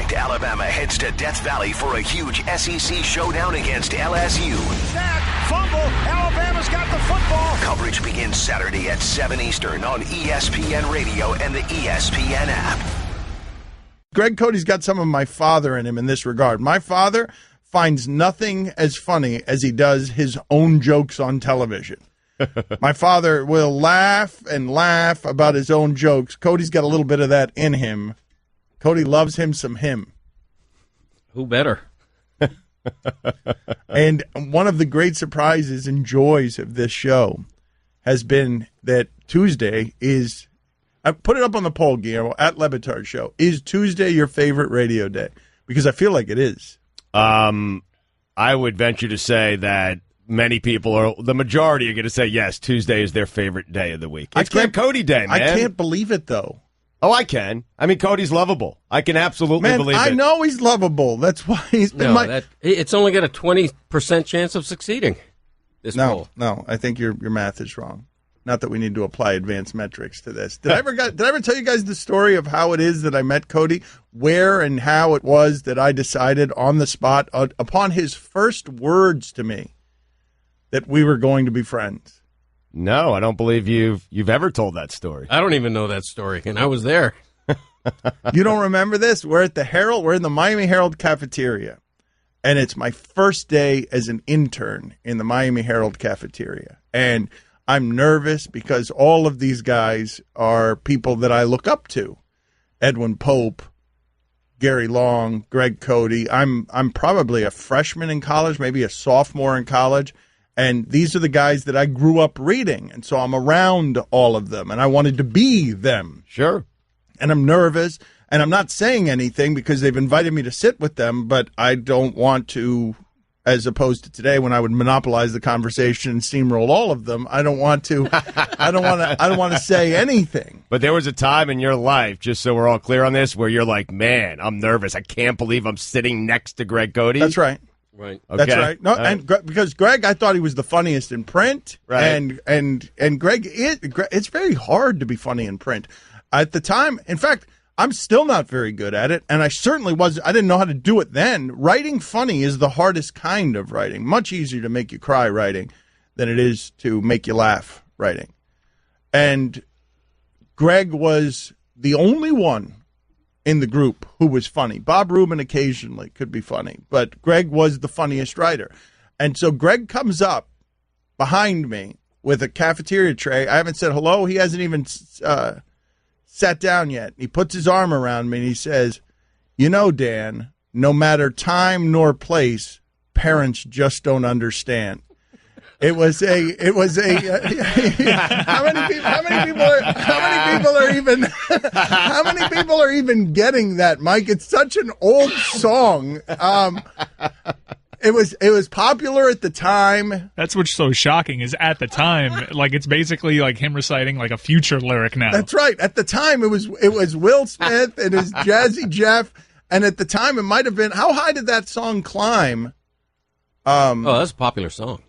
Tonight, Alabama heads to Death Valley for a huge SEC showdown against LSU. Snap, fumble, Alabama's got the football. Coverage begins Saturday at 7 Eastern on ESPN Radio and the ESPN app. Greg Cote's got some of my father in him in this regard. My father finds nothing as funny as he does his own jokes on television. My father will laugh and laugh about his own jokes. Cote's got a little bit of that in him. Cote loves him some him. Who better? And one of the great surprises and joys of this show has been that Tuesday is, I put it up on the poll, Guillermo, at Batard Show. Is Tuesday your favorite radio day? Because I feel like it is. I would venture to say that many people the majority are going to say, yes, Tuesday is their favorite day of the week. It's Greg Cote Day, man. I can't believe it, though. Oh, I can. I mean, Cody's lovable. I can absolutely believe it. I know he's lovable. That's why he's been it's only got a 20% chance of succeeding. Poll. No, I think your math is wrong. Not that we need to apply advanced metrics to this. Did I ever tell you guys the story of how it is that I met Cote? Where and how it was that I decided on the spot, upon his first words to me, that we were going to be friends? No, I don't believe you've ever told that story. I don't even know that story, and I was there. You don't remember this? We're at the Herald. We're in the Miami Herald cafeteria, and it's my first day as an intern in the Miami Herald cafeteria. And I'm nervous because all of these guys are people that I look up to. Edwin Pope, Gary Long, Greg Cote. I'm probably a freshman in college, maybe a sophomore in college. And these are the guys that I grew up reading. And so I'm around all of them, and I wanted to be them. Sure. And I'm nervous, and I'm not saying anything because they've invited me to sit with them, but I don't want to, as opposed to today when I would monopolize the conversation and steamroll all of them. I don't want to say anything. But there was a time in your life, just so we're all clear on this, where you're like, man, I'm nervous. I can't believe I'm sitting next to Greg Cote. That's right. Right. Okay. That's right. No, right. And because Greg, I thought he was the funniest in print. Right. And Greg, it's very hard to be funny in print. At the time, in fact, I'm still not very good at it, and I certainly wasn't. I didn't know how to do it then. Writing funny is the hardest kind of writing. Much easier to make you cry writing than it is to make you laugh writing. And Greg was the only one in the group who was funny. Bob Rubin occasionally could be funny, but Greg was the funniest writer. And so Greg comes up behind me with a cafeteria tray. I haven't said hello. He hasn't even sat down yet. He puts his arm around me and he says, "You know, Dan, no matter time nor place, parents just don't understand." How many people are even getting that, Mike? It's such an old song. It was popular at the time. That's what's so shocking is at the time, like it's basically like him reciting like a Future lyric now. That's right. At the time, it was Will Smith and his Jazzy Jeff, and at the time, it might have been. How high did that song climb? That's a popular song.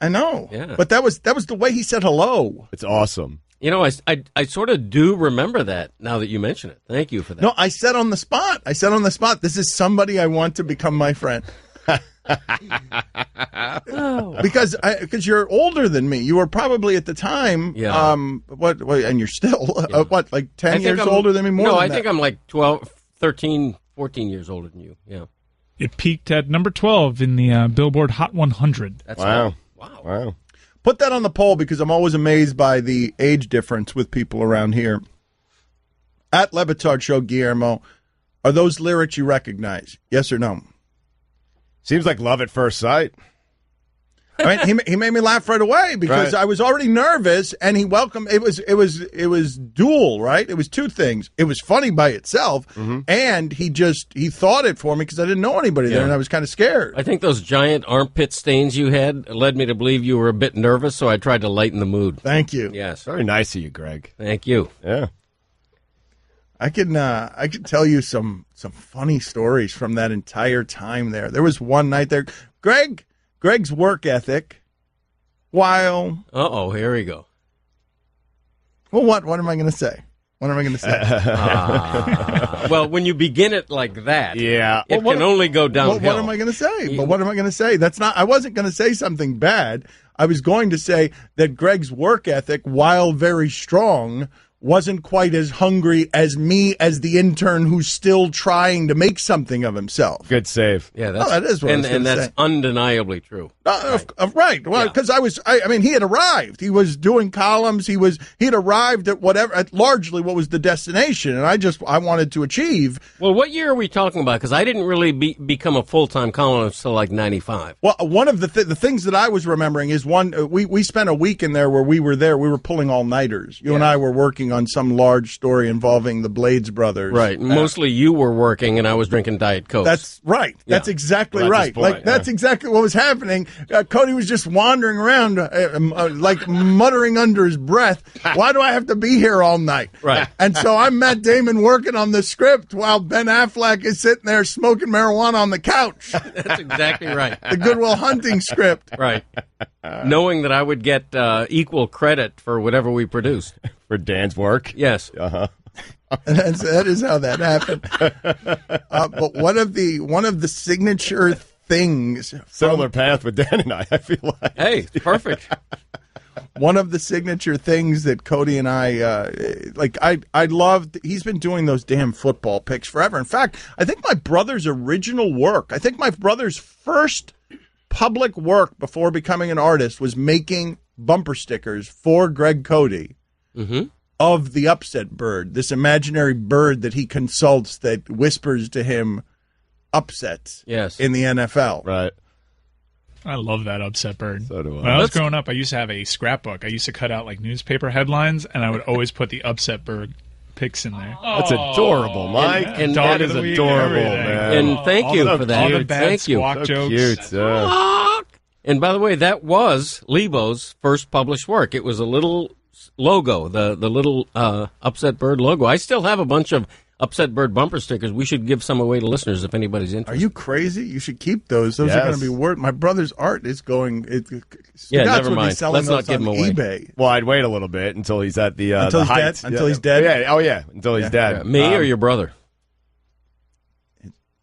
I know. Yeah. But that was the way he said hello. It's awesome. You know, I sort of do remember that now that you mention it. Thank you for that. No, I said on the spot. This is somebody I want to become my friend. Because you're older than me. You were probably at the time. Yeah. And you're still like 10 years older than me? I think I'm like 12, 13, 14 years older than you. Yeah. It peaked at number 12 in the Billboard Hot 100. That's wow. Wow. Put that on the poll because I'm always amazed by the age difference with people around here. At Batard Show, Guillermo, are those lyrics you recognize? Yes or no? Seems like love at first sight. I mean, he made me laugh right away because I was already nervous, and he welcomed. It was dual, right? It was two things. It was funny by itself, and he thought it for me because I didn't know anybody there, and I was kind of scared. I think those giant armpit stains you had led me to believe you were a bit nervous, so I tried to lighten the mood. Thank you. Yes, Very nice of you, Greg. thank you. Yeah. I could tell you some funny stories from that entire time there. There was one night there, Greg's work ethic, while... Uh-oh, here we go. Well, what am I going to say? What am I going to say? Well, when you begin it like that, Yeah. it can only go downhill. What am I going to say? But what am I going to say? I wasn't going to say something bad. I was going to say that Greg's work ethic, while very strong, wasn't quite as hungry as me as the intern who's still trying to make something of himself. Good save. Yeah, that is what I was and gonna that's say. undeniably true. Right. Well, because I mean, he had arrived. He was doing columns. He had arrived at largely what was the destination, and I wanted to achieve. Well, what year are we talking about? Because I didn't really become a full-time columnist until like 95. Well, one of the things that I was remembering is we spent a week in there where we were pulling all-nighters. You and I were working on some large story involving the Blades brothers. Right. Mostly you were working and I was drinking Diet Coke. That's right. Yeah. That's exactly Well, that's right. his point, That's exactly what was happening. Cody was just wandering around, like muttering under his breath, "Why do I have to be here all night?" Right. And so I'm Matt Damon working on the script while Ben Affleck is sitting there smoking marijuana on the couch. That's exactly right. The Good Will Hunting script. Right. Knowing that I would get equal credit for whatever we produced. For Dan's work. Yes. That is how that happened. But one of the signature things, Similar path with Dan and I feel like. Hey, perfect. one of the signature things that Cody and I loved. He's been doing those damn football picks forever. In fact, I think my brother's original work, I think my brother's first public work before becoming an artist was making bumper stickers for Greg Cody. Mm-hmm. Of the upset bird, this imaginary bird that he consults that whispers to him upsets in the NFL. Right. I love that upset bird. So do I. When I was growing up, I used to have a scrapbook. I used to cut out like newspaper headlines, and I would always put the upset bird pics in there. That's adorable, Mike. And that is of the week, adorable, everything. man. And thank All you the- for that. All the bad Thank you. squawk jokes. Cute. And by the way, that was Lebo's first published work. It was a little logo, the little upset bird logo. I still have a bunch of upset bird bumper stickers. We should give some away to listeners if anybody's interested. Are you crazy? You should keep those. Those are going to be worth. My brother's art is going. Never would mind. Be selling Let's not those give on them away. eBay. Well, I'd wait a little bit until he's at the Until the he's heights. dead? Until he's dead? Yeah. Oh, yeah. Until he's dead. Me or your brother?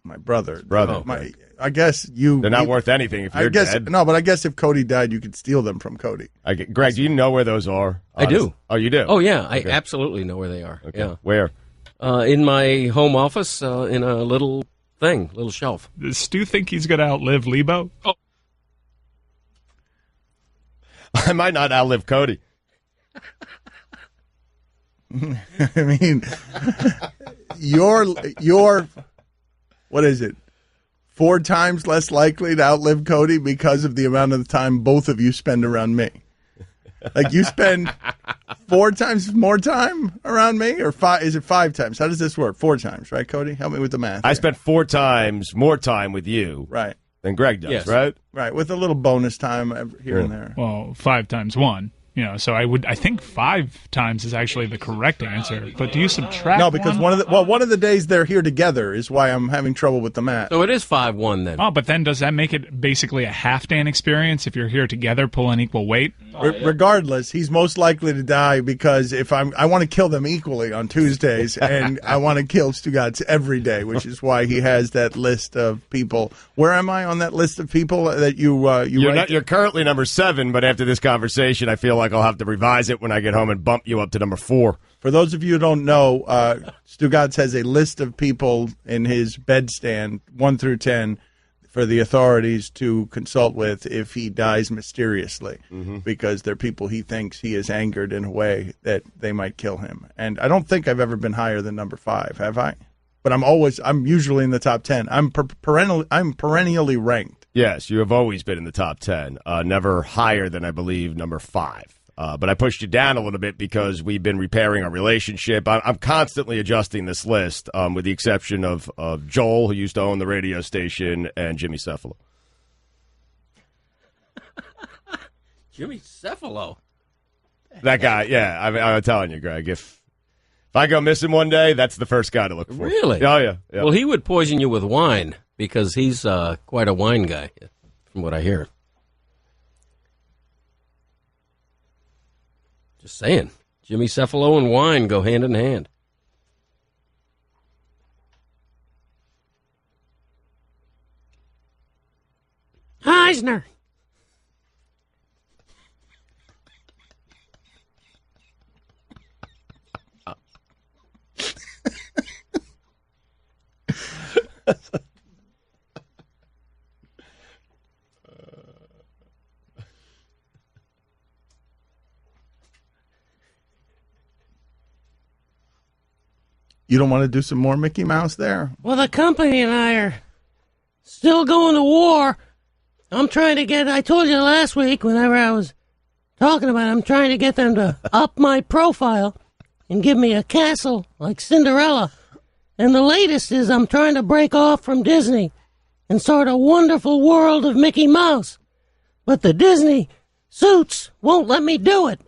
My brother. Brother. I guess you. They're not worth anything if you're dead. No, but I guess if Cody died, you could steal them from Cody. Greg, do you know where those are? I do. Oh, you do? Oh, yeah. I absolutely know where they are. Okay. Yeah. Where? In my home office, in a little shelf. Does Stu think he's going to outlive Lebo? Oh. I might not outlive Cody. I mean, you're what is it? 4 times less likely to outlive Cody because of the amount of the time both of you spend around me. Like you spend 4 times more time around me, or 5? Is it 5 times? How does this work? 4 times, right, Cody? Help me with the math. I spent 4 times more time with you, right, than Greg does, Yes. right? right, with a little bonus time here and there. Well, 5 times 1. So I think 5 times is actually the correct answer. But do you subtract? No, because one of the days they're here together is why I'm having trouble with the math. So it is 5-1 then. Oh, but then does that make it basically a half Dan experience if you're here together pulling equal weight? Regardless, he's most likely to die because I want to kill them equally on Tuesdays, and I want to kill Stugatz every day, which is why he has that list of people. Where am I on that list of people that You're currently number 7, but after this conversation, I feel like I'll have to revise it when I get home and bump you up to number 4. For those of you who don't know, Stugatz has a list of people in his bedstand, 1 through 10, for the authorities to consult with if he dies mysteriously, because they're people he thinks he has angered in a way that they might kill him. And I don't think I've ever been higher than number 5, have I? But I'm usually in the top 10. I'm perennially ranked. Yes, you have always been in the top 10, never higher than, I believe, number 5. But I pushed you down a little bit because we've been repairing our relationship. I'm constantly adjusting this list, with the exception of Joel, who used to own the radio station, and Jimmy Cephalo. Jimmy Cephalo. That guy, yeah. I'm telling you, Greg, if I go missing one day, that's the first guy to look for. Really? Oh, yeah. Well, he would poison you with wine because he's quite a wine guy, from what I hear. Just saying. Jimmy Cephalo and wine go hand in hand. Eisner. You don't want to do some more Mickey Mouse there? Well, the company and I are still going to war. I'm trying to get, I told you last week whenever I was talking about it, I'm trying to get them to up my profile and give me a castle like Cinderella. And the latest is I'm trying to break off from Disney and start a wonderful world of Mickey Mouse. But the Disney suits won't let me do it.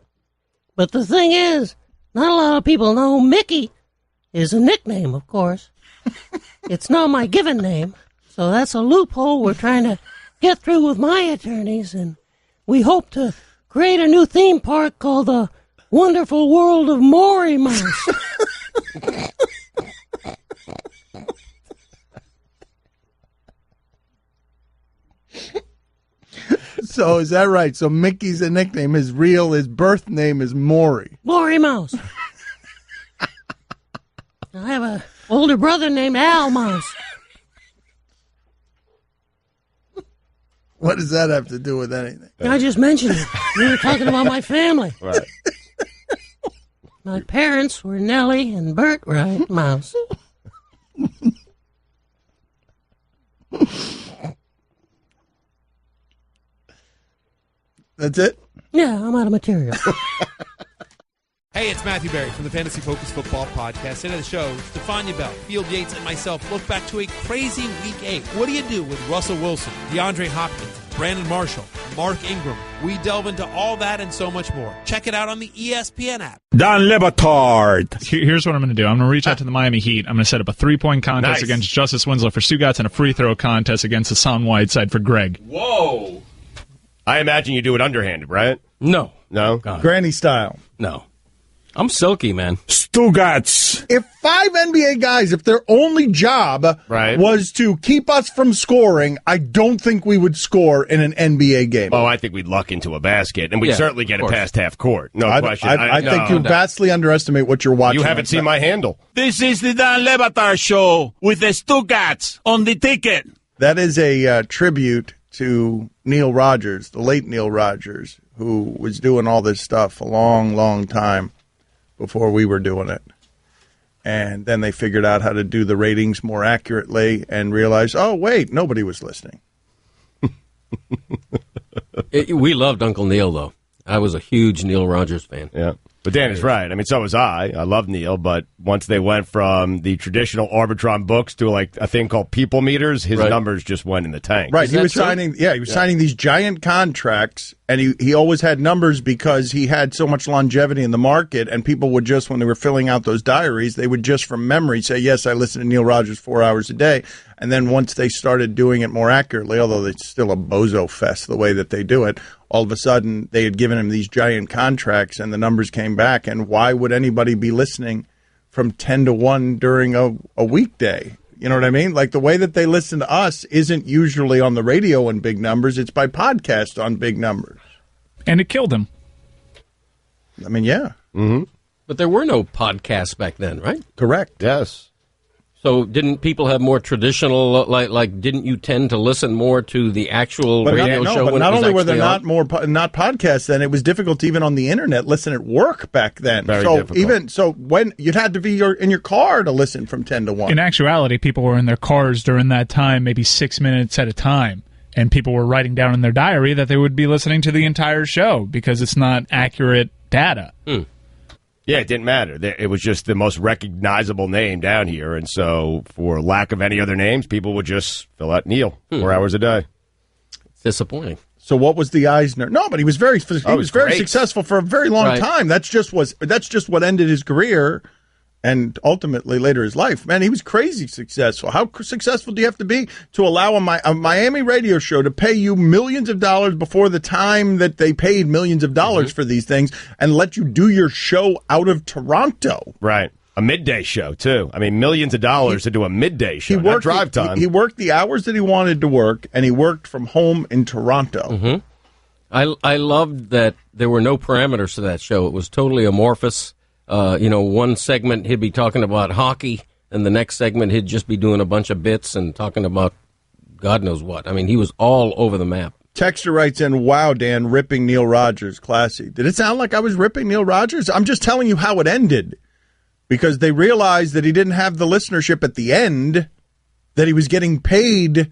But the thing is, not a lot of people know Mickey is a nickname, of course. It's not my given name, so that's a loophole we're trying to get through with my attorneys, and we hope to create a new theme park called the Wonderful World of Maury Mouse. So is that right? So Mickey's a nickname. His birth name is Maury. Maury Mouse. I have an older brother named Al Mouse. What does that have to do with anything? I just mentioned it. We were talking about my family. Right. My parents were Nellie and Bert Wright Mouse. That's it? Yeah, I'm out of material. Hey, it's Matthew Berry from the Fantasy Focus Football Podcast. Today the show, Stefania Bell, Field Yates, and myself look back to a crazy Week 8. What do you do with Russell Wilson, DeAndre Hopkins, Brandon Marshall, Mark Ingram? We delve into all that and so much more. Check it out on the ESPN app. Don Le Batard. Here's what I'm going to do. I'm going to reach out to the Miami Heat. I'm going to set up a 3-point contest against Justice Winslow for Stugotz and a free throw contest against Hassan Whiteside for Greg. Whoa. I imagine you do it underhanded, right? No. No? Granny style. No. I'm silky, man. Stugotz. If 5 NBA guys, if their only job was to keep us from scoring, I don't think we would score in an NBA game. Oh, I think we'd luck into a basket, and we'd certainly get it past half court. No question. I think you vastly underestimate what you're watching. You haven't seen my handle. This is the Dan Le Batard Show with the Stugotz on the ticket. That is a tribute to Neil Rogers, the late Neil Rogers, who was doing all this stuff a long, long time before we were doing it. And then they figured out how to do the ratings more accurately and realized, oh, wait, nobody was listening. We loved Uncle Neil, though. I was a huge Neil Rogers fan. Yeah. But Dan is right. I mean, so was I. I love Neil, but once they went from the traditional Arbitron books to like a thing called People Meters, his numbers just went in the tank. Right. He was signing these giant contracts, and he always had numbers because he had so much longevity in the market, and people would just, when they were filling out those diaries, they would just from memory say, yes, I listen to Neil Rogers 4 hours a day. And then once they started doing it more accurately, although it's still a bozo fest the way that they do it, all of a sudden they had given him these giant contracts and the numbers came back. And why would anybody be listening from 10 to 1 during a weekday? You know what I mean? Like the way that they listen to us isn't usually on the radio in big numbers. It's by podcast on big numbers. And it killed him. I mean, yeah. Mm-hmm. But there were no podcasts back then, right? Correct. Yes. So didn't people have more traditional, like didn't you tend to listen more to the actual radio show? But when not it was only were there actually not podcasts then, it was difficult to even on the internet listen at work back then. Very so difficult. When you'd had to be in your car to listen from 10 to 1. In actuality, people were in their cars during that time, maybe 6 minutes at a time. And people were writing down in their diary that they would be listening to the entire show because it's not accurate data. Yeah, it didn't matter. It was just the most recognizable name down here. And so for lack of any other names, people would just fill out Neil 4 hours a day. It's disappointing. So what was the Eisner? No, but he was very very successful for a very long time. That's just what ended his career. and ultimately later his life. Man, he was crazy successful. How successful do you have to be to allow a Miami radio show to pay you millions of dollars before the time that they paid millions of dollars for these things and let you do your show out of Toronto? Right. A midday show, too. I mean, millions of dollars to do a midday show, not drive time. He worked the hours that he wanted to work, and he worked from home in Toronto. I loved that there were no parameters to that show. It was totally amorphous. One segment he'd be talking about hockey, and the next segment he'd just be doing a bunch of bits and talking about God knows what. I mean, he was all over the map. Texter writes in, wow, Dan, ripping Neil Rogers, classy. Did it sound like I was ripping Neil Rogers? I'm just telling you how it ended, because they realized that he didn't have the listenership at the end, that he was getting paid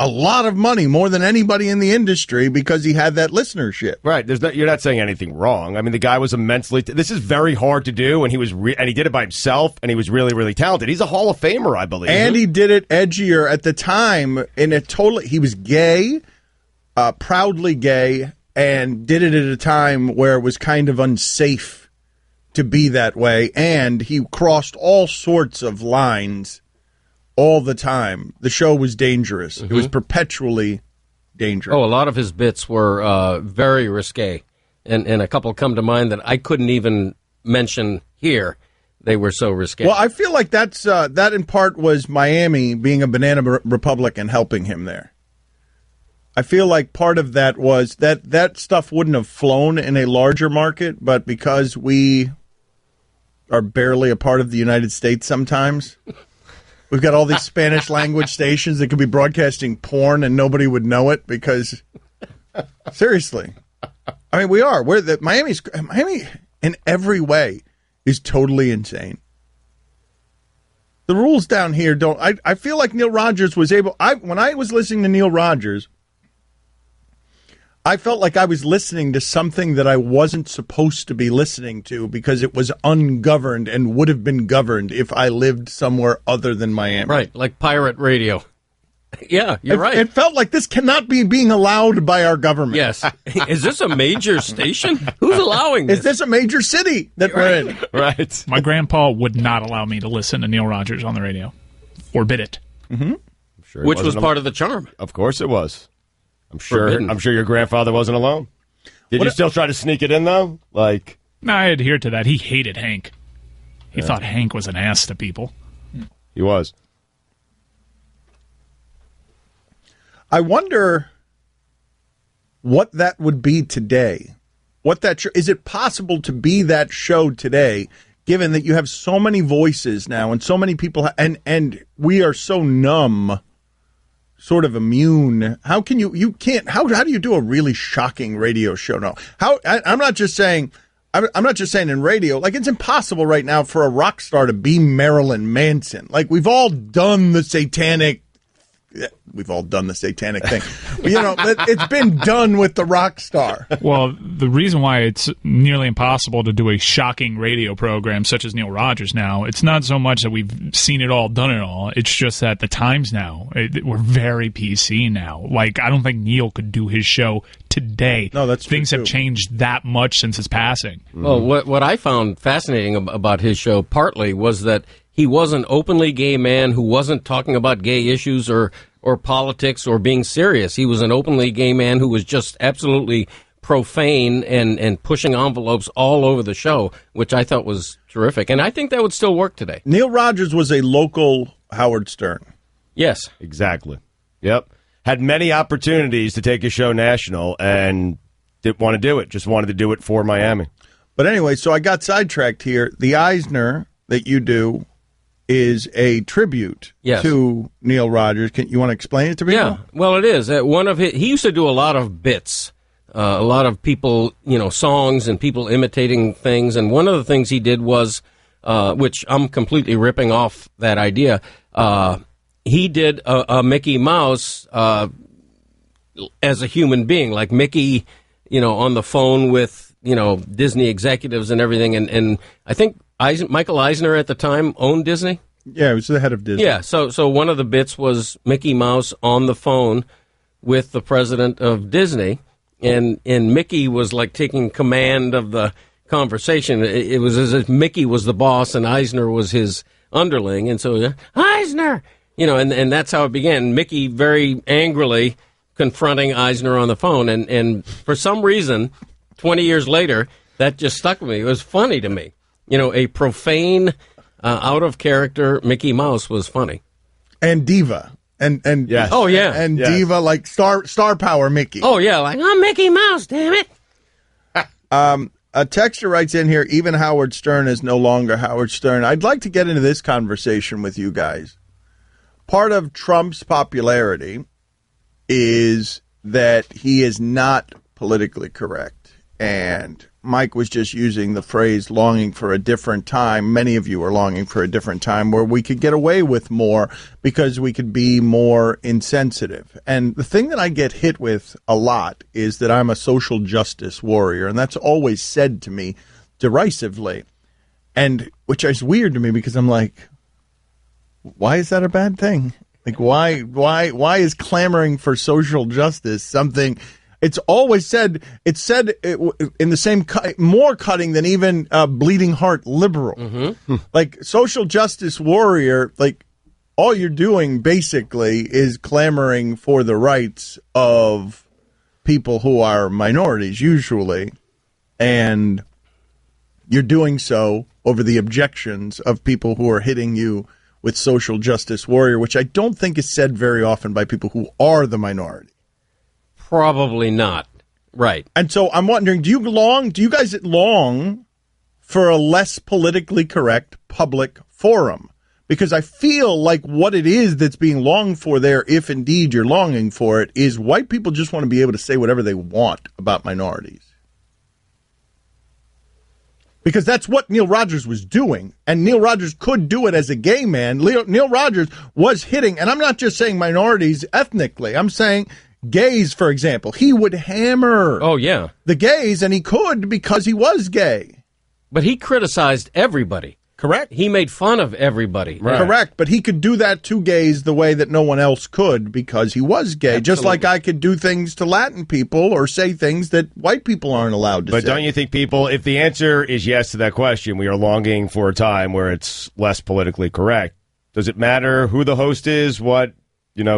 a lot of money, more than anybody in the industry, because he had that listenership. Right. You're not saying anything wrong. I mean, the guy was immensely. This is very hard to do, and he was, and he did it by himself, and he was really, really talented. He's a Hall of Famer, I believe. And he did it edgier at the time. He was gay, proudly gay, and did it at a time where it was kind of unsafe to be that way. And he crossed all sorts of lines all the time. The show was dangerous. It was perpetually dangerous. Oh, a lot of his bits were very risque, and a couple come to mind that I couldn't even mention here. They were so risque. Well, I feel like that in part was Miami being a banana republic and helping him there. I feel like part of that was that stuff wouldn't have flown in a larger market, but because we are barely a part of the United States sometimes, we've got all these Spanish language stations that could be broadcasting porn and nobody would know it because, seriously, I mean, we are. Miami in every way is totally insane. The rules down here don't. I feel like Neil Rogers was able. When I was listening to Neil Rogers, I felt like I was listening to something that I wasn't supposed to be listening to because it was ungoverned and would have been governed if I lived somewhere other than Miami. Right, like pirate radio. Yeah, you're right. It felt like this cannot be being allowed by our government. Yes. Is this a major station? Who's allowing this? Is this a major city that we're in? Right. My grandpa would not allow me to listen to Neil Rogers on the radio. Forbid it. Mm-hmm. Sure Which was part of the charm. Of course it was. I'm sure. Forbidden. I'm sure your grandfather wasn't alone. Did you still try to sneak it in though? Like, No, I adhered to that. He hated Hank. He thought Hank was an ass to people. he was. I wonder what that would be today. Is it possible to be that show today, given that you have so many voices now and so many people, and we are so numb, sort of immune? How can you can't, how do you do a really shocking radio show now? I'm not just saying in radio, like it's impossible right now for a rock star to be Marilyn Manson. Like we've all done the satanic thing. It's been done with the rock star. Well, the reason why it's nearly impossible to do a shocking radio program such as Neil Rogers now, it's not so much that we've seen it all, done it all. It's just that the times now, we're very PC now. Like, I don't think Neil could do his show today. No, that's true. Things have changed that much since his passing. Well, what I found fascinating about his show partly was that he was an openly gay man who wasn't talking about gay issues or politics or being serious. He was an openly gay man who was just absolutely profane and pushing envelopes all over the show, which I thought was terrific. And I think that would still work today. Neil Rogers was a local Howard Stern. Yes. Exactly. Yep. Had many opportunities to take his show national and didn't want to do it. Just wanted to do it for Miami. But anyway, so I got sidetracked here. The Eisner that you do is a tribute to Neil Rogers. You want to explain it to me? Yeah, well, it is. He used to do a lot of bits, a lot of people, songs and people imitating things. And one of the things he did was, which I'm completely ripping off that idea, he did a Mickey Mouse as a human being, like Mickey, on the phone with, Disney executives and everything. And I think Michael Eisner at the time owned Disney. Yeah, he was the head of Disney. Yeah, so one of the bits was Mickey Mouse on the phone with the president of Disney, and Mickey was like taking command of the conversation. It was as if Mickey was the boss and Eisner was his underling, and so Eisner, and that's how it began. Mickey very angrily confronting Eisner on the phone, and for some reason, 20 years later, that just stuck with me. It was funny to me. A profane, out of character Mickey Mouse was funny, and diva, and yes. Oh yeah, and yes. Diva like star power Mickey. Oh yeah, like I'm Mickey Mouse, damn it. A texter writes in here, even Howard Stern is no longer Howard Stern. I'd like to get into this conversation with you guys. Part of Trump's popularity is that he is not politically correct. And Mike was just using the phrase longing for a different time. Many of you are longing for a different time where we could get away with more because we could be more insensitive. And the thing that I get hit with a lot is that I'm a social justice warrior, and that's always said to me derisively, and which is weird to me because I'm like, why is that a bad thing? Like, why is clamoring for social justice something? It's always said, in the same, more cutting than even bleeding heart liberal. Mm-hmm. Like, social justice warrior, like, all you're doing basically is clamoring for the rights of people who are minorities, usually. And you're doing so over the objections of people who are hitting you with social justice warrior, which I don't think is said very often by people who are the minority. Probably not. Right. And so I'm wondering, do you guys long for a less politically correct public forum? Because I feel like what it is that's being longed for there, if indeed you're longing for it, is white people just want to be able to say whatever they want about minorities. Because that's what Neil Rogers was doing. And Neil Rogers could do it as a gay man. Neil Rogers was hitting, and I'm not just saying minorities ethnically, I'm saying gays, for example. He would hammer the gays, and he could because he was gay. But he criticized everybody. Correct. He made fun of everybody. Right. Correct. But he could do that to gays the way that no one else could because he was gay. Absolutely. Just like I could do things to Latin people or say things that white people aren't allowed to say. But don't you think people, if the answer is yes to that question, we are longing for a time where it's less politically correct, does it matter who the host is, what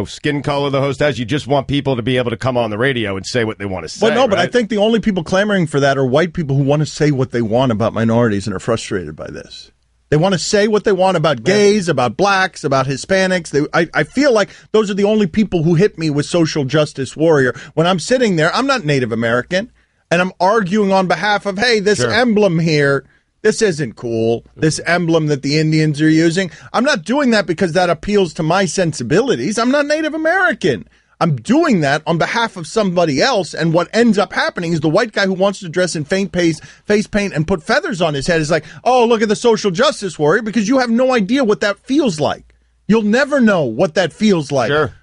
skin color the host has? You just want people to be able to come on the radio and say what they want to say. Well, no, but right? I think the only people clamoring for that are white people who want to say what they want about minorities and are frustrated by this. They want to say what they want about gays, about blacks, about Hispanics. I feel like those are the only people who hit me with social justice warrior. When I'm sitting there, I'm not Native American, and I'm arguing on behalf of, hey, this emblem here, this isn't cool. This emblem that the Indians are using. I'm not doing that because that appeals to my sensibilities. I'm not Native American. I'm doing that on behalf of somebody else, and what ends up happening is the white guy who wants to dress in face paint and put feathers on his head is like, oh, look at the social justice warrior, because you have no idea what that feels like. You'll never know what that feels like. Sure.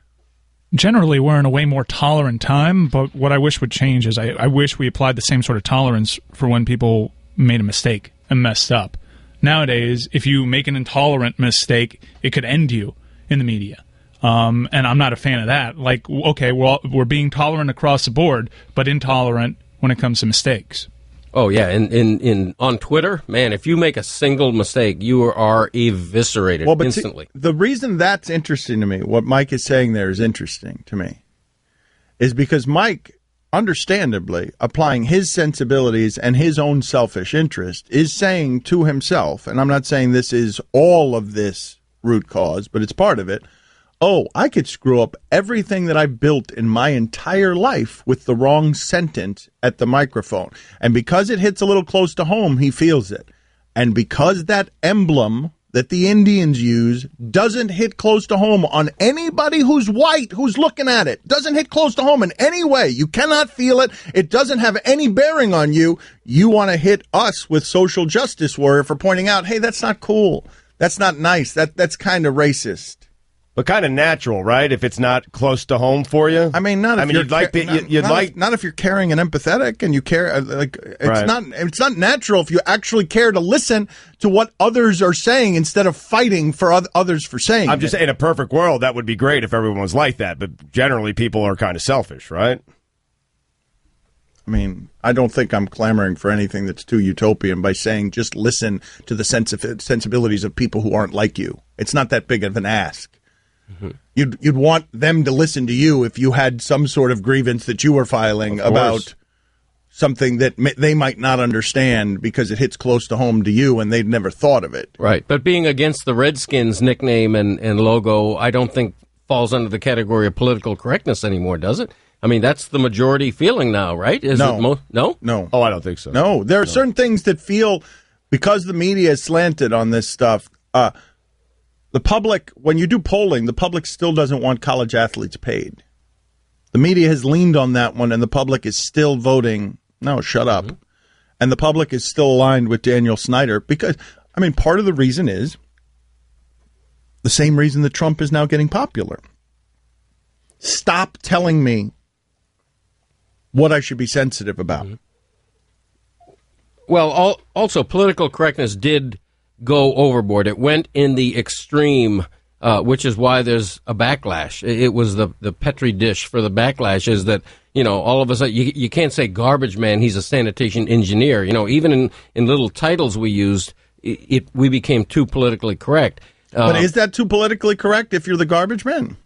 Generally, we're in a way more tolerant time, but what I wish would change is I wish we applied the same sort of tolerance for when people made a mistake and messed up. Nowadays, if you make an intolerant mistake, it could end you in the media. And I'm not a fan of that. Like, okay, we're being tolerant across the board, but intolerant when it comes to mistakes. Oh yeah, and on Twitter, man, if you make a single mistake, you are eviscerated instantly. The reason that's interesting to me, what Mike is saying there is interesting to me, is because Mike, understandably, applying his sensibilities and his own selfish interest, is saying to himself, and I'm not saying this is all of this root cause, but it's part of it, oh, I could screw up everything that I built in my entire life with the wrong sentence at the microphone. And because it hits a little close to home, he feels it. And because that emblem that the Indians use doesn't hit close to home on anybody who's white, who's looking at it, doesn't hit close to home in any way. You cannot feel it. It doesn't have any bearing on you. You want to hit us with social justice warrior for pointing out, hey, that's not cool. That's not nice. That's kind of racist. But kind of natural, right? If it's not close to home for you. I mean, not if you're caring and empathetic, and you care. It's not natural if you actually care to listen to what others are saying instead of fighting for others for saying. I'm just saying, in a perfect world, that would be great if everyone was like that. But generally, people are kind of selfish, right? I mean, I don't think I'm clamoring for anything that's too utopian by saying just listen to the sensibilities of people who aren't like you. It's not that big of an ask. Mm-hmm. You'd want them to listen to you if you had some sort of grievance that you were filing about something that they might not understand because it hits close to home to you and they'd never thought of it. Right. But being against the Redskins nickname and logo, I don't think falls under the category of political correctness anymore, does it? I mean, that's the majority feeling now, right? No. No? Oh, I don't think so. No. There are certain things that feel, because the media is slanted on this stuff, the public, when you do polling, the public still doesn't want college athletes paid. The media has leaned on that one, and the public is still voting, no, shut up. Mm-hmm. And the public is still aligned with Daniel Snyder because, I mean, part of the reason is the same reason that Trump is now getting popular. Stop telling me what I should be sensitive about. Mm-hmm. Well, also, political correctness did go overboard. It went in the extreme, which is why there's a backlash. It was the Petri dish for the backlash is that, all of a sudden, you can't say garbage man, he's a sanitation engineer. Even in little titles we used, we became too politically correct. But is that too politically correct if you're the garbage man?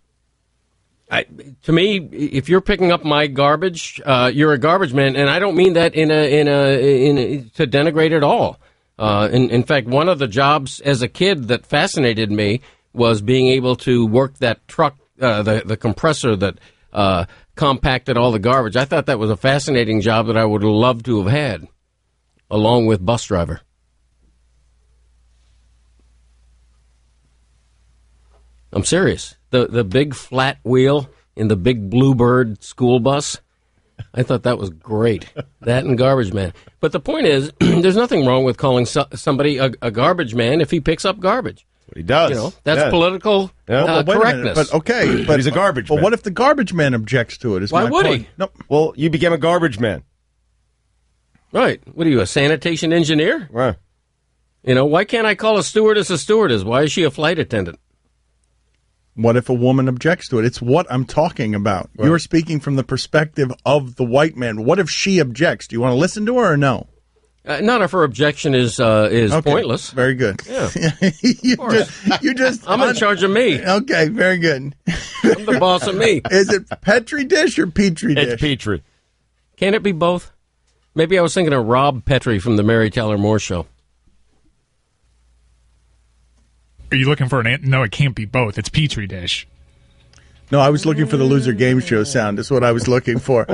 To me, if you're picking up my garbage, you're a garbage man, and I don't mean that in to denigrate at all. In fact, one of the jobs as a kid that fascinated me was being able to work that truck, the compressor that compacted all the garbage. I thought that was a fascinating job that I would love to have had, along with bus driver. I'm serious. The big flat wheel in the big Bluebird school bus, I thought that was great. That and garbage man. But the point is, there's nothing wrong with calling somebody a garbage man if he picks up garbage. What he does. That's political correctness. But he's a garbage man. But what if the garbage man objects to it? Why would he? No. Well, you became a garbage man. Right. What are you, a sanitation engineer? Right. Why can't I call a stewardess a stewardess? Why is she a flight attendant? What if a woman objects to it? It's what I'm talking about. Right. You're speaking from the perspective of the white man. What if she objects? Do you want to listen to her or no? Not if her objection is pointless. Very good. Yeah. you just. I'm in charge of me. Okay, very good. I'm the boss of me. Is it Petri dish or Petri dish? It's Petri. Can it be both? Maybe I was thinking of Rob Petrie from the Mary Tyler Moore Show. Are you looking for an answer? No, it can't be both. It's Petri dish. No, I was looking for the loser game show sound. That's what I was looking for.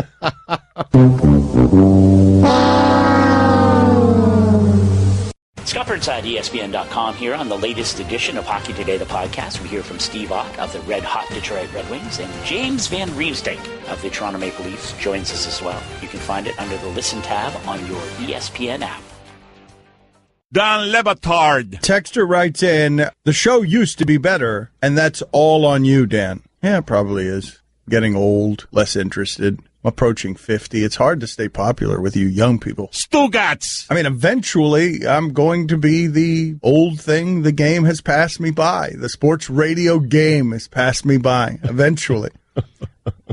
Scupper inside ESPN.com here on the latest edition of Hockey Today, the podcast. We hear from Steve Ott of the Red Hot Detroit Red Wings, and James Van Riemsdyk of the Toronto Maple Leafs joins us as well. You can find it under the Listen tab on your ESPN app. Dan Le Batard. Texter writes in, the show used to be better, and that's all on you, Dan. Yeah, it probably is. Getting old, less interested. Approaching 50. It's hard to stay popular with you young people. Stugats. I mean, eventually, I'm going to be the old thing. The game has passed me by. The sports radio game has passed me by. Eventually.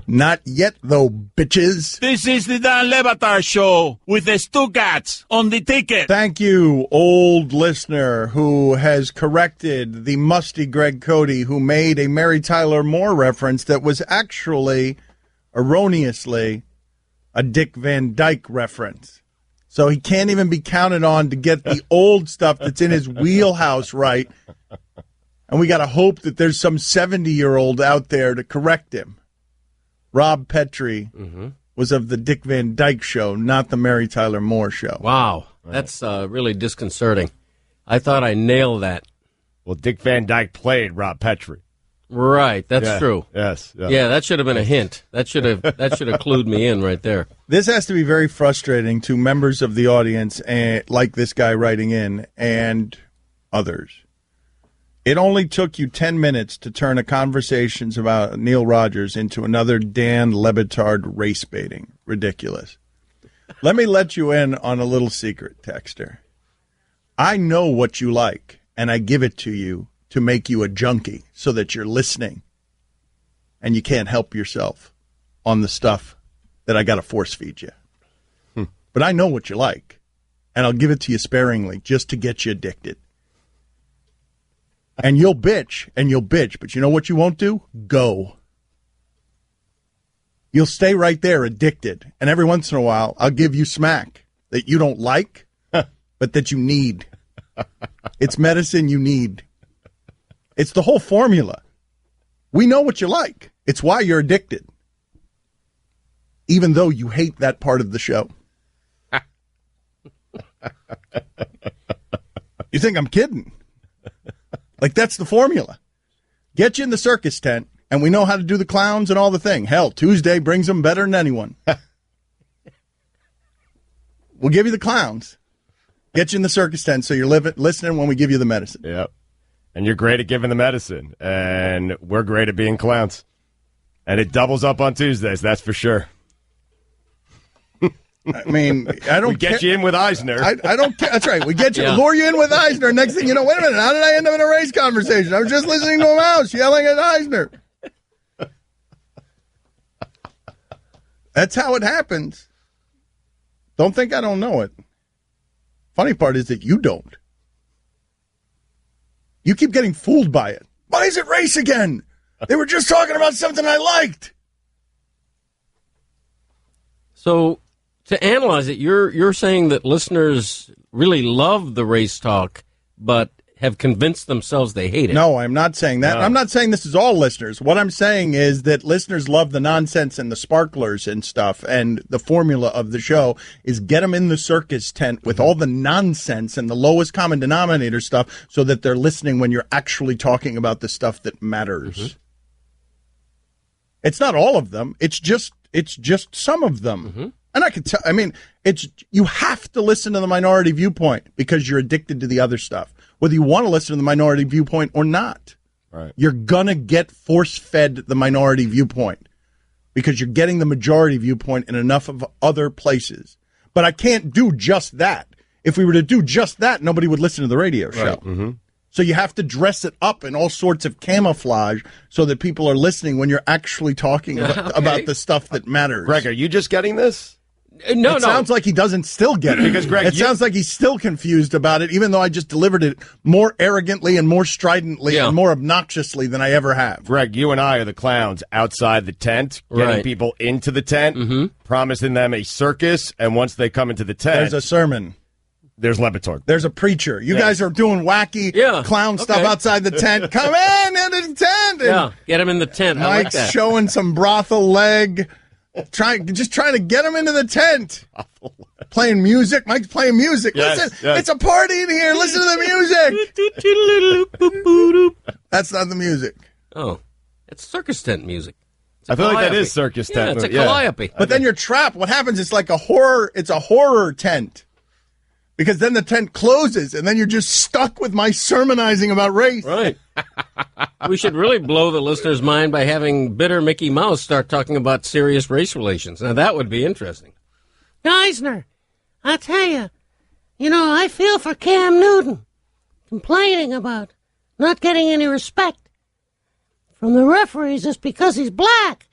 Not yet, though, bitches. This is the Dan Le Batard Show with the Stugats on the ticket. Thank you, old listener who has corrected the musty Greg Cote, who made a Mary Tyler Moore reference that was actually, erroneously, a Dick Van Dyke reference. So he can't even be counted on to get the old stuff that's in his wheelhouse right. And we got to hope that there's some 70-year-old out there to correct him. Rob Petrie was of the Dick Van Dyke Show, not the Mary Tyler Moore Show. Wow. That's really disconcerting. I thought I nailed that. Well, Dick Van Dyke played Rob Petrie. Right, that's true. Yes. Yeah, that should have been a hint. That should have clued me in right there. This has to be very frustrating to members of the audience, like this guy writing in, and others. It only took you 10 minutes to turn a conversations about Neil Rogers into another Dan Le Batard race baiting. Ridiculous. Let me let you in on a little secret, Texter. I know what you like, and I give it to you to make you a junkie so that you're listening and you can't help yourself on the stuff that I got to force feed you. but I know what you like, and I'll give it to you sparingly just to get you addicted. And you'll bitch, but you know what you won't do? Go. You'll stay right there addicted, and every once in a while, I'll give you smack that you don't like, but that you need. It's medicine you need. It's the whole formula. We know what you like. It's why you're addicted, even though you hate that part of the show. You think I'm kidding? Like, that's the formula. Get you in the circus tent, and we know how to do the clowns and all the thing. Hell, Tuesday brings them better than anyone. We'll give you the clowns. Get you in the circus tent so you're listening when we give you the medicine. Yep. And you're great at giving the medicine, and we're great at being clowns. And it doubles up on Tuesdays, that's for sure. I mean, I don't we get you in with Eisner. I don't care. That's right. We get you, lure you in with Eisner. Next thing you know, wait a minute, how did I end up in a race conversation? I was just listening to a mouse yelling at Eisner. That's how it happens. Don't think I don't know it. Funny part is that you don't. You keep getting fooled by it. Why is it race again? They were just talking about something I liked. So, to analyze it, you're saying that listeners really love the race talk, but have convinced themselves they hate it. No, I'm not saying that. No. I'm not saying this is all listeners. What I'm saying is that listeners love the nonsense and the sparklers and stuff, and the formula of the show is get them in the circus tent with all the nonsense and the lowest common denominator stuff so that they're listening when you're actually talking about the stuff that matters. Mm-hmm. It's not all of them. It's just some of them. Mm-hmm. And I can tell, I mean, you have to listen to the minority viewpoint because you're addicted to the other stuff, whether you want to listen to the minority viewpoint or not. Right. You're going to get force-fed the minority viewpoint because you're getting the majority viewpoint in enough of other places. But I can't do just that. If we were to do just that, nobody would listen to the radio show. Right. Mm-hmm. So you have to dress it up in all sorts of camouflage so that people are listening when you're actually talking about the stuff that matters. Greg, are you just getting this? No. Sounds like he doesn't still get it. Because Greg, sounds like he's still confused about it, even though I just delivered it more arrogantly and more stridently and more obnoxiously than I ever have. Greg, you and I are the clowns outside the tent, getting people into the tent, promising them a circus, and once they come into the tent, there's a sermon. There's Lebatard. There's a preacher. You guys are doing wacky clown stuff outside the tent. Come into the tent. And get him in the tent. I like that. Showing some brothel leg. Just trying to get him into the tent. Playing music. Mike's playing music. Yes, Listen, it's a party in here. Listen to the music. That's not the music. Oh, it's circus tent music. I feel like that is circus tent. Yeah, it's a calliope. But then you're trapped. What happens? It's like a horror. It's a horror tent. Because then the tent closes, and then you're just stuck with my sermonizing about race. Right. We should really blow the listener's mind by having bitter Mickey Mouse start talking about serious race relations. Now, that would be interesting. Eisner, I tell you, I feel for Cam Newton complaining about not getting any respect from the referees just because he's black.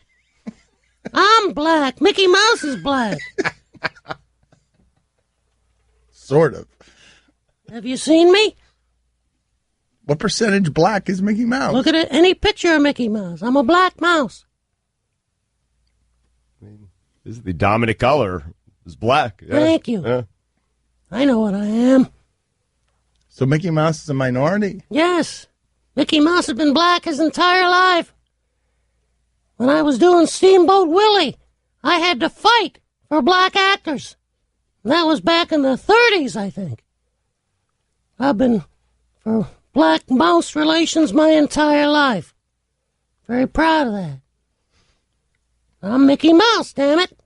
I'm black. Mickey Mouse is black. Sort of. Have you seen me? What percentage black is Mickey Mouse? Look at it. Any picture of Mickey Mouse. I'm a black mouse. This is the dominant color. It's black. Yeah. Thank you. Yeah. I know what I am. So Mickey Mouse is a minority? Yes. Mickey Mouse has been black his entire life. When I was doing Steamboat Willie, I had to fight for black actors. That was back in the 30s, I think. I've been for black mouse relations my entire life. Very proud of that. I'm Mickey Mouse, damn it.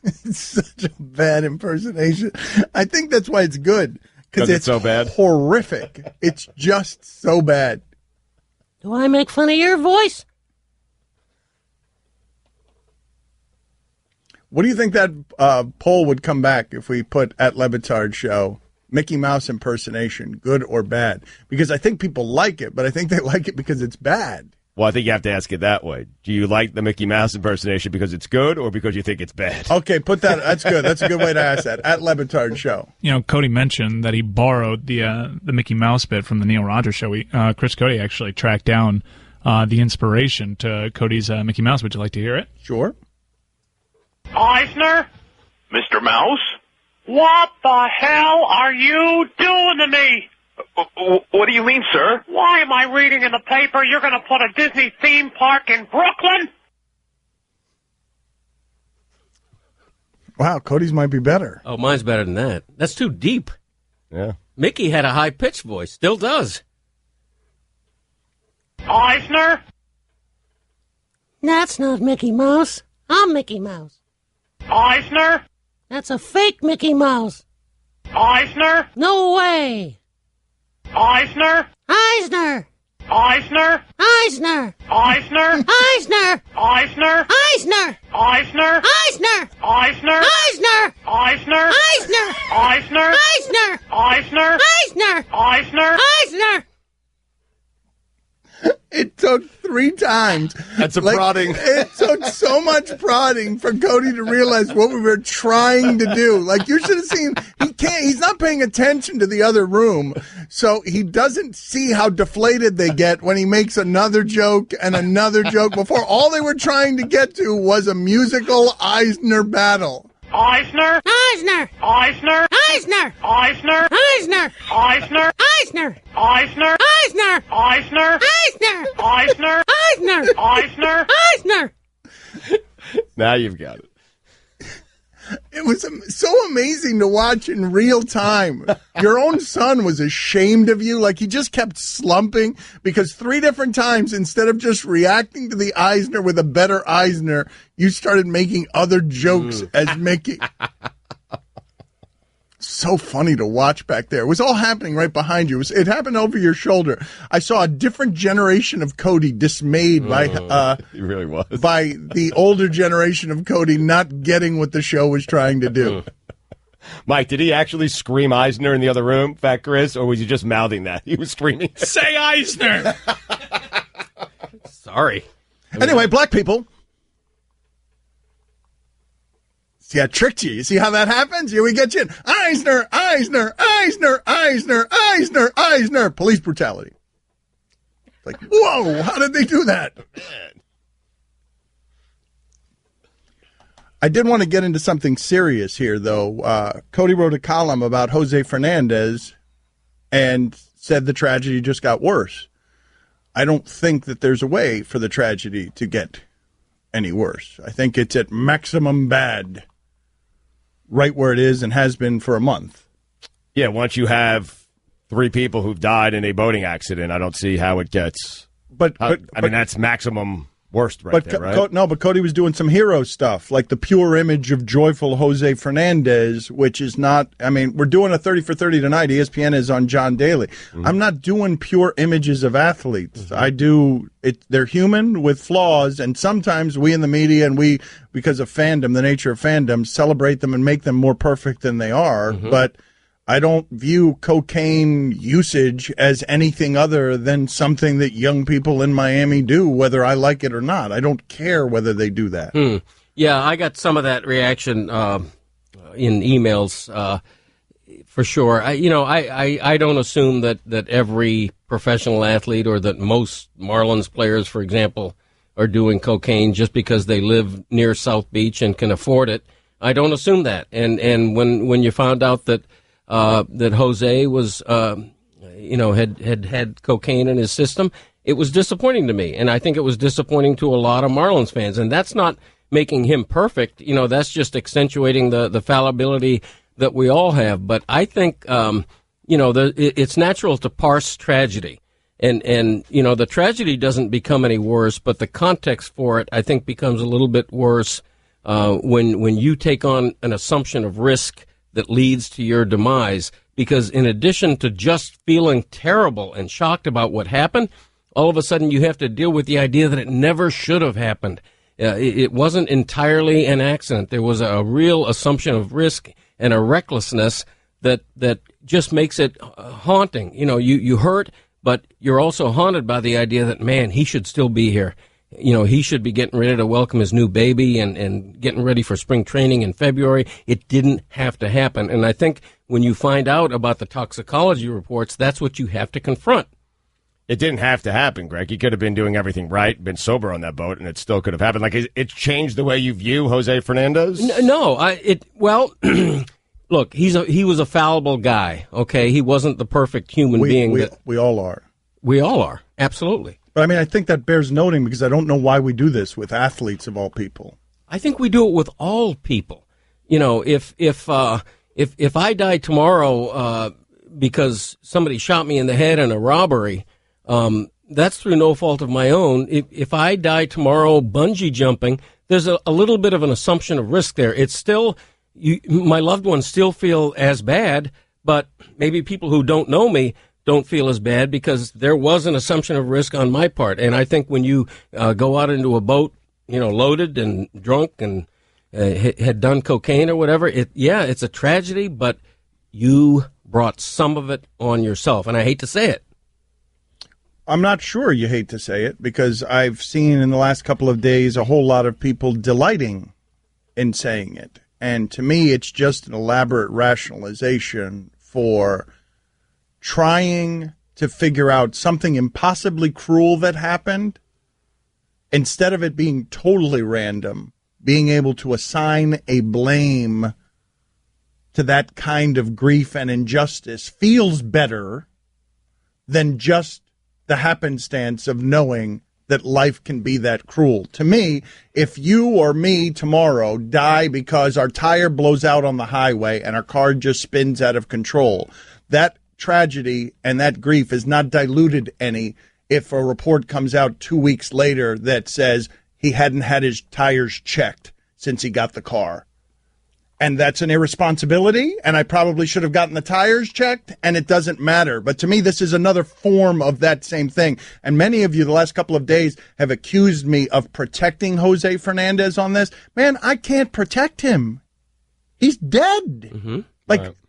It's such a bad impersonation. I think that's why it's good. Because it's so bad. Horrific. It's just so bad. Do I make fun of your voice? What do you think that poll would come back if we put at Lebatard Show, Mickey Mouse impersonation, good or bad? Because I think people like it, but I think they like it because it's bad. Well, I think you have to ask it that way. Do you like the Mickey Mouse impersonation because it's good or because you think it's bad? Okay, put that. That's good. That's a good way to ask that. At Batard Show. You know, Cody mentioned that he borrowed the Mickey Mouse bit from the Neil Rogers show. Chris Cote actually tracked down the inspiration to Cody's Mickey Mouse. Would you like to hear it? Sure. Eisner? Mr. Mouse? What the hell are you doing to me? What do you mean, sir? Why am I reading in the paper you're going to put a Disney theme park in Brooklyn? Wow, Cody's might be better. Oh, mine's better than that. That's too deep. Yeah. Mickey had a high-pitched voice. Still does. Eisner? That's not Mickey Mouse. I'm Mickey Mouse. Eisner? That's a fake Mickey Mouse. Eisner? No way. Eisner? Eisner. Eisner? Eisner. Eisner? Eisner. Eisner? Eisner. Eisner? Eisner. Eisner? Eisner. Eisner? Eisner. Eisner? Eisner. Eisner? Eisner. Eisner? Eisner. It took 3 times. That's a prodding. It took so much prodding for Cody to realize what we were trying to do. Like, you should have seen, he's not paying attention to the other room, so he doesn't see how deflated they get when he makes another joke and another joke before all they were trying to get to was a musical Eisner battle. Eisner? Eisner. Eisner? Eisner. Eisner? Eisner. Eisner? Eisner. Eisner? Eisner. Eisner? Eisner. Eisner? Eisner. Eisner? Eisner. Now you've got it. It was so amazing to watch in real time. Your own son was ashamed of you. Like, he just kept slumping because 3 different times, instead of just reacting to the Eisner with a better Eisner, you started making other jokes as Mickey. So funny to watch back there. It was all happening right behind you. It happened over your shoulder. I saw a different generation of Cody dismayed by He really was. by the older generation of Cody not getting what the show was trying to do. Mike, did he actually scream Eisner in the other room, Fat Chris, or was he just mouthing that? He was screaming. Say Eisner. Sorry. Anyway, black people. See, I tricked you. You see how that happens? Here we get you in. Eisner, Eisner, Eisner, Eisner, Eisner, Eisner. Police brutality. It's like, whoa, how did they do that? I did want to get into something serious here, though. Cody wrote a column about Jose Fernandez and said the tragedy just got worse. I don't think that there's a way for the tragedy to get any worse. I think it's at maximum bad. Right where it is and has been for a month. Yeah, once you have 3 people who've died in a boating accident, I don't see how it gets. But that's maximum worst right there, right? But Cody was doing some hero stuff, like the pure image of joyful Jose Fernandez, which is not, I mean, we're doing a 30 for 30 tonight. ESPN is on John Daly. Mm-hmm. I'm not doing pure images of athletes. Mm-hmm. I do, they're human with flaws, and sometimes we in the media and we, because of fandom, the nature of fandom, celebrate them and make them more perfect than they are. Mm-hmm. But I don't view cocaine usage as anything other than something that young people in Miami do, whether I like it or not. I don't care whether they do that. Yeah, I got some of that reaction in emails for sure. I don't assume that every professional athlete or that most Marlins players, for example, are doing cocaine just because they live near South Beach and can afford it. I don't assume that. And when you found out that Jose was, had cocaine in his system, it was disappointing to me. And I think it was disappointing to a lot of Marlins fans. And that's not making him perfect. That's just accentuating the fallibility that we all have. But I think, it's natural to parse tragedy. And the tragedy doesn't become any worse, but the context for it, I think, becomes a little bit worse when you take on an assumption of risk that leads to your demise, because in addition to just feeling terrible and shocked about what happened, all of a sudden you have to deal with the idea that it never should have happened. It wasn't entirely an accident. There was a real assumption of risk and a recklessness that just makes it haunting. You hurt, but you're also haunted by the idea that, man, he should still be here. You know, he should be getting ready to welcome his new baby and getting ready for spring training in February. It didn't have to happen. And I think when you find out about the toxicology reports, that's what you have to confront. It didn't have to happen, Greg. He could have been doing everything right, been sober on that boat, and it still could have happened. Like, it changed the way you view Jose Fernandez? No, look, he was a fallible guy, okay? He wasn't the perfect human being. We all are. We all are, absolutely. But, I mean, I think that bears noting because I don't know why we do this with athletes of all people. I think we do it with all people. You know, if I die tomorrow because somebody shot me in the head in a robbery, that's through no fault of my own. If I die tomorrow bungee jumping, there's a little bit of an assumption of risk there. It's still, my loved ones still feel as bad, but maybe people who don't know me don't feel as bad because there was an assumption of risk on my part. And I think when you go out into a boat, you know, loaded and drunk and had done cocaine or whatever, it's a tragedy, but you brought some of it on yourself. And I hate to say it. I'm not sure you hate to say it because I've seen in the last couple of days a whole lot of people delighting in saying it. And to me, it's just an elaborate rationalization for trying to figure out something impossibly cruel that happened. Instead of it being totally random, being able to assign a blame to that kind of grief and injustice feels better than just the happenstance of knowing that life can be that cruel. To me, if you or me tomorrow die because our tire blows out on the highway and our car just spins out of control, that tragedy and that grief is not diluted any if a report comes out 2 weeks later that says he hadn't had his tires checked since he got the car. And that's an irresponsibility, and I probably should have gotten the tires checked, and it doesn't matter. But to me, this is another form of that same thing. And many of you the last couple of days have accused me of protecting Jose Fernandez on this. Man, I can't protect him. He's dead. Mm-hmm.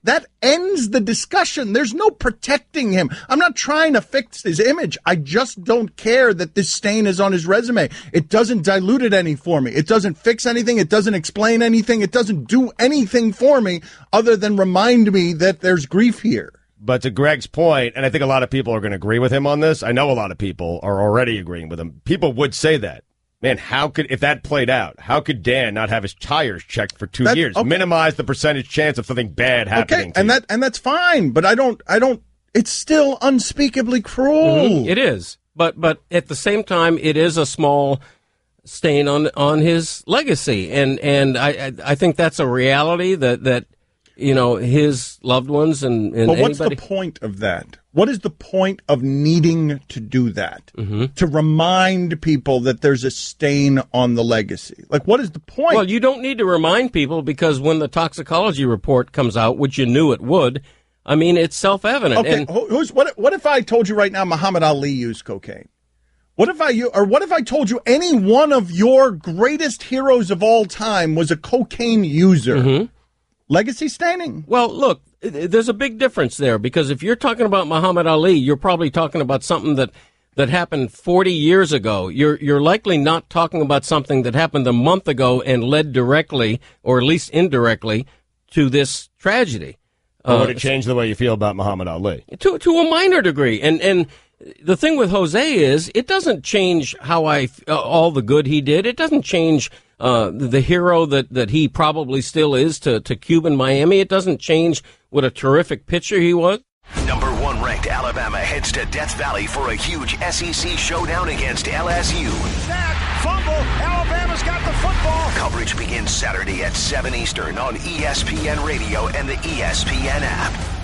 That ends the discussion. There's no protecting him. I'm not trying to fix his image. I just don't care that this stain is on his resume. It doesn't dilute it any for me. It doesn't fix anything. It doesn't explain anything. It doesn't do anything for me other than remind me that there's grief here. But to Greg's point, and I think a lot of people are going to agree with him on this. I know a lot of people are already agreeing with him. People would say that. Man, if that played out, how could Dan not have his tires checked for 2 years? Okay. Minimize the percentage chance of something bad happening to you. And that's fine, but I don't it's still unspeakably cruel. Mm-hmm. It is. But at the same time it is a small stain on his legacy. And I think that's a reality that you know, his loved ones and But what's the point of that? What is the point of needing to do that? Mm-hmm. To remind people that there's a stain on the legacy? Like, what is the point? Well, you don't need to remind people because when the toxicology report comes out, which you knew it would, I mean, it's self-evident. Okay, what if I told you right now Muhammad Ali used cocaine? What if I told you any one of your greatest heroes of all time was a cocaine user? Mm-hmm. Legacy staining? Well, look, there's a big difference there because if you're talking about Muhammad Ali, you're probably talking about something that happened 40 years ago. You're likely not talking about something that happened a month ago and led directly, or at least indirectly, to this tragedy. Would it change the way you feel about Muhammad Ali? To a minor degree. And the thing with Jose is it doesn't change how all the good he did. It doesn't change the hero that he probably still is to Cuban Miami. It doesn't change what a terrific pitcher he was. Number 1 ranked Alabama heads to Death Valley for a huge SEC showdown against LSU. Snap, fumble, Alabama's got the football. Coverage begins Saturday at 7 Eastern on ESPN Radio and the ESPN app.